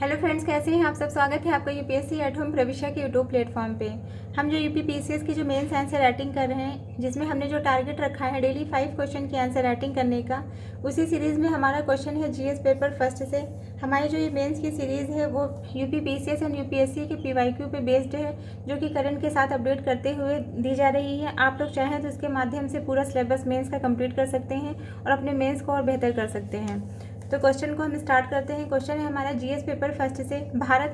Hello friends, कैसे हैं आप सब। स्वागत है आपका यूपीएससी एट होम प्रविष्या के यूट्यूब प्लेटफॉर्म पे। हम जो यूपी पीसीएस की जो मेंस आंसर राइटिंग कर रहे हैं, जिसमें हमने जो टारगेट रखा है डेली 5 क्वेश्चन की आंसर राइटिंग करने का, उसी सीरीज़ में हमारा क्वेश्चन है जीएस पेपर फर्स्ट से। हमारी जो ये मेंस की सीरीज़ है वो यूपी पीसीएस एंड यूपीएससी के पीवाईक्यू पे बेस्ड है, जो कि करंट के साथ अपडेट करते हुए दी जा रही है। आप लोग चाहें तो इसके माध्यम से पूरा सिलेबस मेंस का कंप्लीट कर सकते हैं और अपने मेंस को और बेहतर कर सकते हैं। तो क्वेश्चन को हम स्टार्ट करते हैं। क्वेश्चन है हमारा जीएस पेपर फर्स्ट से, भारत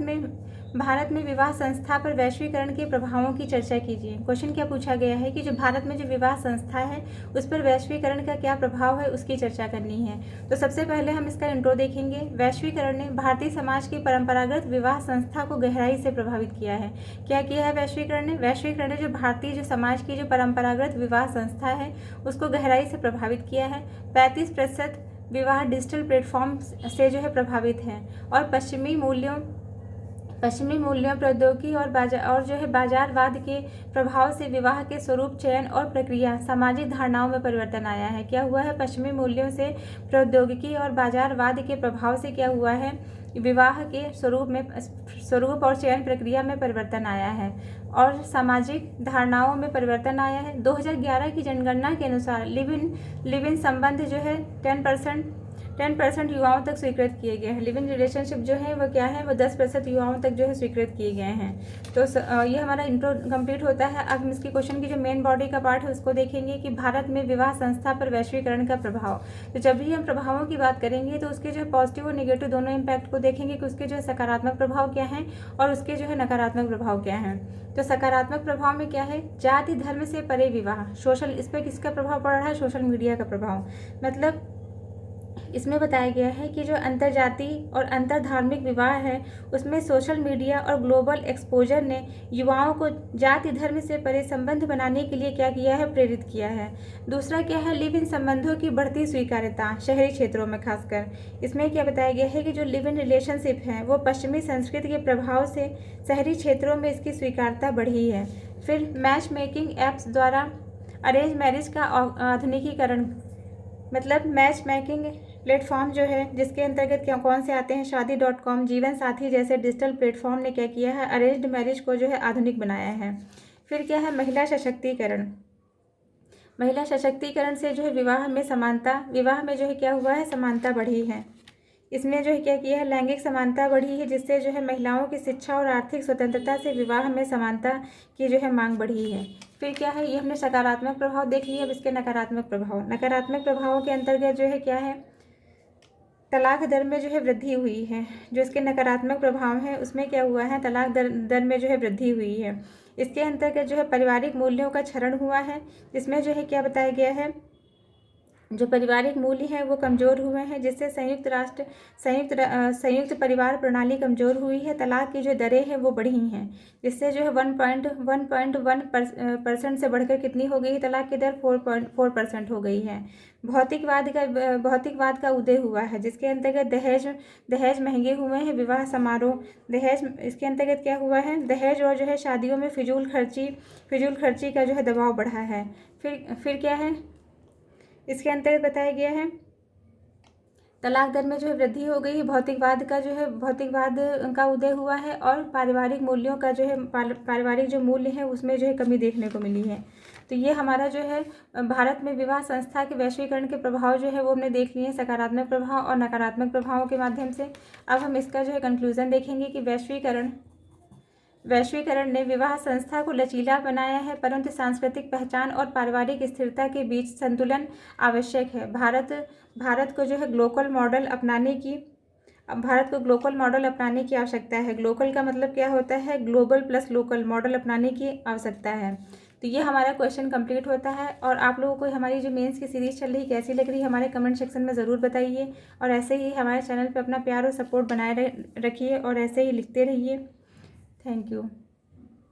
में विवाह संस्था पर वैश्वीकरण के प्रभावों की चर्चा कीजिए। क्वेश्चन क्या पूछा गया है कि जो भारत में जो विवाह संस्था है उस पर वैश्वीकरण का क्या प्रभाव है, उसकी चर्चा करनी है। तो सबसे पहले हम इसका इंट्रो देखेंगे। वैश्वीकरण ने भारतीय समाज की परंपरागत विवाह संस्था को गहराई से प्रभावित किया है। क्या किया है वैश्वीकरण ने? वैश्वीकरण ने जो भारतीय जो समाज की जो परंपरागत विवाह संस्था है उसको गहराई से प्रभावित किया है। 35% विवाह डिजिटल प्लेटफॉर्म से जो है प्रभावित हैं और पश्चिमी मूल्यों प्रौद्योगिकी और जो है बाजारवाद के प्रभाव से विवाह के स्वरूप, चयन और प्रक्रिया, सामाजिक धारणाओं में परिवर्तन आया है। क्या हुआ है? पश्चिमी मूल्यों से प्रौद्योगिकी और बाजारवाद के प्रभाव से क्या हुआ है? विवाह के स्वरूप और चयन प्रक्रिया में परिवर्तन आया है और सामाजिक धारणाओं में परिवर्तन आया है। 2011 की जनगणना के अनुसार लिव इन संबंध जो है 10% युवाओं तक स्वीकृत किए गए हैं। लिव इन रिलेशनशिप जो है वो क्या है? वो 10% युवाओं तक जो है स्वीकृत किए गए हैं। तो ये हमारा इंट्रो कंप्लीट होता है। अब हम इसके क्वेश्चन की जो मेन बॉडी का पार्ट है उसको देखेंगे कि भारत में विवाह संस्था पर वैश्वीकरण का प्रभाव। तो जब भी हम प्रभावों की बात करेंगे तो उसके जो पॉजिटिव और नेगेटिव दोनों इम्पैक्ट को देखेंगे कि उसके जो है सकारात्मक प्रभाव क्या हैं और उसके जो है नकारात्मक प्रभाव क्या हैं। तो सकारात्मक प्रभाव में क्या है? जाति धर्म से परे विवाह। इस पर किसका प्रभाव पड़ रहा है? सोशल मीडिया का प्रभाव। मतलब इसमें बताया गया है कि जो अंतर्जातीय और अंतरधार्मिक विवाह है उसमें सोशल मीडिया और ग्लोबल एक्सपोजर ने युवाओं को जाति धर्म से परे संबंध बनाने के लिए क्या किया है? प्रेरित किया है। दूसरा क्या है? लिव इन संबंधों की बढ़ती स्वीकार्यता शहरी क्षेत्रों में खासकर। इसमें क्या बताया गया है कि जो लिव इन रिलेशनशिप है वो पश्चिमी संस्कृति के प्रभाव से शहरी क्षेत्रों में इसकी स्वीकार्यता बढ़ी है। फिर मैच मेकिंग ऐप्स द्वारा अरेंज मैरिज का आधुनिकीकरण। मतलब मैच मेकिंग प्लेटफॉर्म जो है जिसके अंतर्गत क्या कौन से आते हैं? शादी.com, जीवन साथी जैसे डिजिटल प्लेटफॉर्म ने क्या किया है? अरेंज्ड मैरिज को जो है आधुनिक बनाया है। फिर क्या है? महिला सशक्तिकरण से जो है विवाह में जो है क्या हुआ है? समानता बढ़ी है। इसमें जो है क्या किया है? लैंगिक समानता बढ़ी है, जिससे जो है महिलाओं की शिक्षा और आर्थिक स्वतंत्रता से विवाह में समानता की जो है मांग बढ़ी है। फिर क्या है? ये हमने सकारात्मक प्रभाव देख लिया। अब इसके नकारात्मक प्रभावों के अंतर्गत जो है क्या है? तलाक दर में जो है वृद्धि हुई है। जो इसके नकारात्मक प्रभाव हैं उसमें क्या हुआ है? तलाक दर में जो है वृद्धि हुई है। इसके अंतर्गत जो है पारिवारिक मूल्यों का क्षरण हुआ है, जिसमें जो है क्या बताया गया है? जो पारिवारिक मूल्य हैं वो कमज़ोर हुए हैं, जिससे संयुक्त परिवार प्रणाली कमज़ोर हुई है। तलाक की जो दरें हैं वो बढ़ी हैं, जिससे जो है 1.1% से बढ़कर कितनी हो गई है? तलाक की दर 4.4% हो गई है। भौतिकवाद का उदय हुआ है, जिसके अंतर्गत दहेज महंगे हुए हैं। विवाह समारोह दहेज, इसके अंतर्गत क्या हुआ है? दहेज और जो है शादियों में फिजूल खर्ची का जो है दबाव बढ़ा है। फिर क्या है? इसके अंतर्गत बताया गया है तलाक दर में जो है वृद्धि हो गई है। भौतिकवाद का उदय हुआ है और पारिवारिक मूल्यों का जो है पारिवारिक जो मूल्य है उसमें जो है कमी देखने को मिली है। तो ये हमारा जो है भारत में विवाह संस्था के वैश्वीकरण के प्रभाव जो है वो हमने देख लिए, सकारात्मक प्रभाव और नकारात्मक प्रभावों के माध्यम से। अब हम इसका जो है कंक्लूजन देखेंगे कि वैश्वीकरण ने विवाह संस्था को लचीला बनाया है, परंतु सांस्कृतिक पहचान और पारिवारिक स्थिरता के बीच संतुलन आवश्यक है। भारत को जो है ग्लोबल मॉडल अपनाने की आवश्यकता है। ग्लोबल का मतलब क्या होता है? ग्लोबल प्लस लोकल मॉडल अपनाने की आवश्यकता है। तो ये हमारा क्वेश्चन कंप्लीट होता है। और आप लोगों को हमारी जो मेंस की सीरीज़ चल रही कैसी लग रही है हमारे कमेंट सेक्शन में ज़रूर बताइए। और ऐसे ही हमारे चैनल पर अपना प्यार और सपोर्ट बनाए रखिए और ऐसे ही लिखते रहिए। Thank you.